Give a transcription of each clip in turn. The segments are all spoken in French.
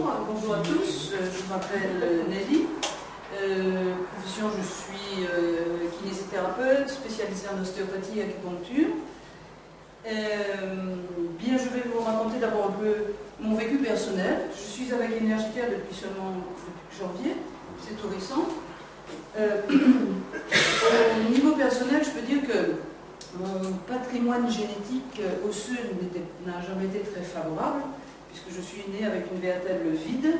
Bonjour à tous, je m'appelle Nelly. Profession, je suis kinésithérapeute spécialisée en ostéopathie et acupuncture. Bien, je vais vous raconter d'abord un peu mon vécu personnel. Je suis avec Énergitaire depuis janvier, c'est tout récent. Au niveau personnel, je peux dire que mon patrimoine génétique osseux n'a jamais été très favorable, puisque je suis née avec une vertèbre vide,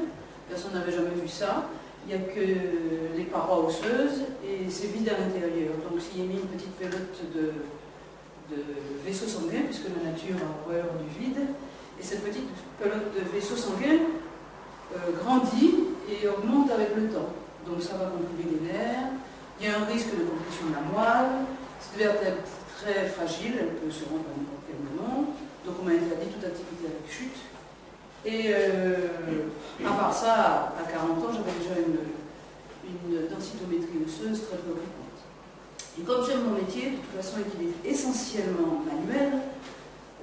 personne n'avait jamais vu ça. Il n'y a que les parois osseuses et c'est vide à l'intérieur. Donc s'il y a mis une petite pelote de vaisseau sanguin, puisque la nature a horreur du vide, et cette petite pelote de vaisseau sanguin grandit et augmente avec le temps. Donc ça va comprimer les nerfs, il y a un risque de compression de la moelle, cette vertèbre très fragile, elle peut se rendre à n'importe quel moment, donc on m'a interdit toute activité avec chute. Et à part ça, à 40 ans, j'avais déjà une densitométrie osseuse très préoccupante. Et comme j'aime mon métier, de toute façon, et qu'il est essentiellement manuel,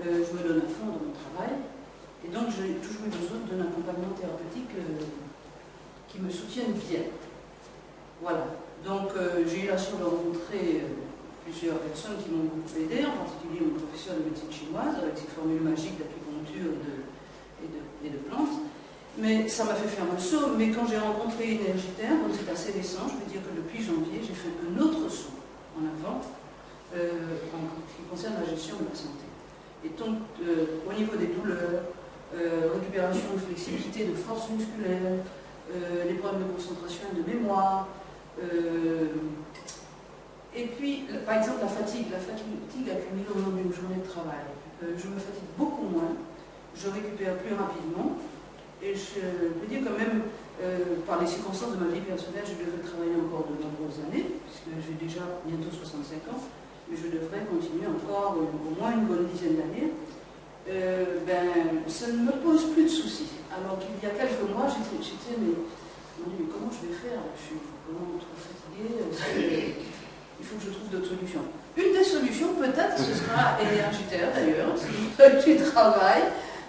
je me donne à fond dans mon travail. Et donc, j'ai toujours eu besoin d'un accompagnement thérapeutique qui me soutienne bien. Voilà. Donc, j'ai eu la chance de rencontrer plusieurs personnes qui m'ont beaucoup aidé, en particulier mon professeur de médecine chinoise, avec ses formules magiques d'acupuncture et de plantes. Mais ça m'a fait faire un saut. Mais quand j'ai rencontré Énergitaire, donc c'est assez récent, je veux dire que depuis janvier, j'ai fait un autre saut en avant en ce qui concerne la gestion de la santé. Et donc, au niveau des douleurs, récupération de flexibilité, de force musculaire, les problèmes de concentration et de mémoire, et puis, par exemple, la fatigue accumulée au long d'une journée de travail. Je me fatigue beaucoup moins, je récupère plus rapidement, et je peux dire que même par les circonstances de ma vie personnelle, je devrais travailler encore de nombreuses années, puisque j'ai déjà bientôt 65 ans, mais je devrais continuer encore au moins une bonne dizaine d'années. Ça ne me pose plus de soucis. Alors qu'il y a quelques mois, j'étais, mais comment je vais faire? Je suis vraiment trop fatiguée. Il faut que je trouve d'autres solutions. Une des solutions, peut-être, ce sera Énergitaire d'ailleurs, j'y travaille,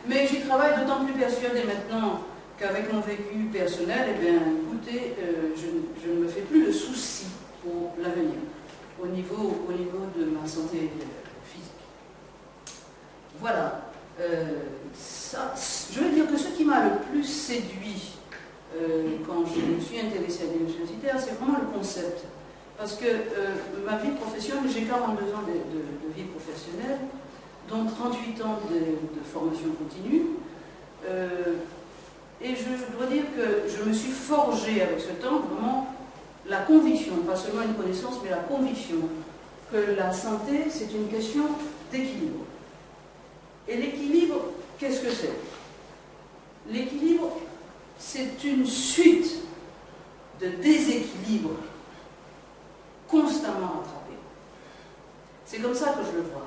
mais j'y travaille d'autant plus persuadée maintenant qu'avec mon vécu personnel, eh bien, écoutez, je ne me fais plus de soucis pour l'avenir, au niveau de ma santé physique. Voilà. Je veux dire que ce qui m'a le plus séduit quand je me suis intéressée à Énergitaire, c'est vraiment le concept. Parce que ma vie professionnelle, j'ai 42 ans de vie professionnelle, dont 38 ans de formation continue. Et je dois dire que je me suis forgée avec ce temps vraiment la conviction, pas seulement une connaissance, mais la conviction que la santé, c'est une question d'équilibre. Et l'équilibre, qu'est-ce que c'est? L'équilibre, c'est une suite de déséquilibres constamment rattrapés. C'est comme ça que je le vois.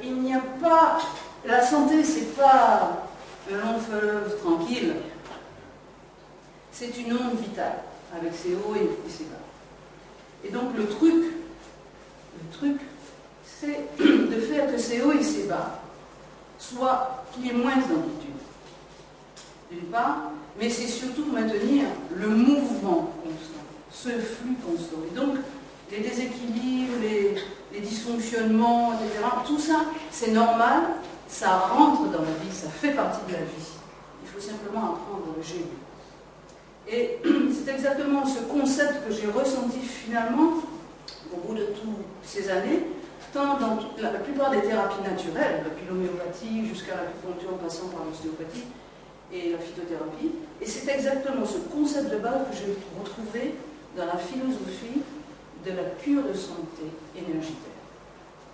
Il n'y a pas... La santé, c'est pas un long fleuve tranquille. C'est une onde vitale, avec ses hauts et ses bas. Et donc le truc, c'est de faire que ces hauts et ces bas soient, qu'il y ait moins d'amplitude. D'une part, mais c'est surtout maintenir le mouvement constant, ce flux constant. Et donc, les déséquilibres, les dysfonctionnements, etc., tout ça, c'est normal, ça rentre dans la vie, ça fait partie de la vie. Il faut simplement apprendre à le gérer. Et c'est exactement ce concept que j'ai ressenti finalement, au bout de toutes ces années, tant dans la plupart des thérapies naturelles, depuis l'homéopathie jusqu'à l'acupuncture en passant par l'ostéopathie et la phytothérapie. Et c'est exactement ce concept de base que j'ai retrouvé dans la philosophie de la cure de santé énergitaire.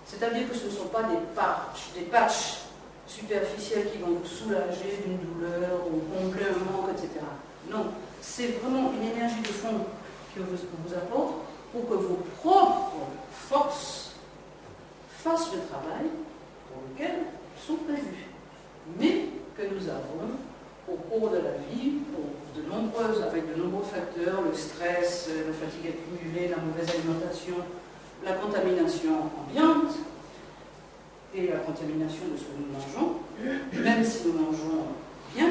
C'est-à-dire que ce ne sont pas des patchs superficiels qui vont vous soulager d'une douleur ou combler un manque, etc. Non, c'est vraiment une énergie de fond que vous apporte pour que vos propres forces fassent le travail pour lequel ils sont prévus, mais que nous avons au cours de la vie, avec de nombreux facteurs, le stress, la fatigue accumulée, la mauvaise alimentation, la contamination ambiante et la contamination de ce que nous mangeons, même si nous mangeons bien,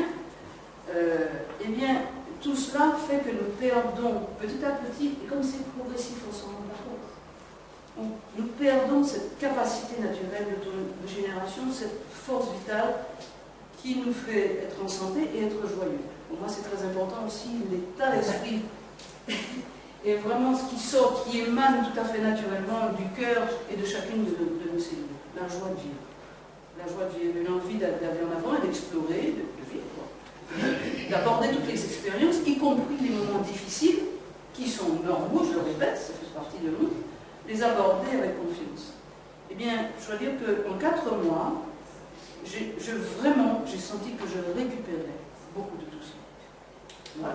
eh bien, tout cela fait que nous perdons petit à petit, et comme c'est progressif, on s'en rend pas compte. Nous perdons cette capacité naturelle de génération, cette force vitale qui nous fait être en santé et être joyeux. Pour moi, c'est très important aussi l'état d'esprit. Et vraiment ce qui sort, qui émane tout à fait naturellement du cœur et de chacune de nos cellules. La joie de vivre. La joie de vivre, l'envie d'aller en avant et d'explorer, de vivre, d'aborder toutes les expériences, y compris les moments difficiles, qui sont normaux, je le répète, ça fait partie de nous, les aborder avec confiance. Eh bien, je dois dire qu'en 4 mois, j'ai senti que je récupérais beaucoup de tout ça.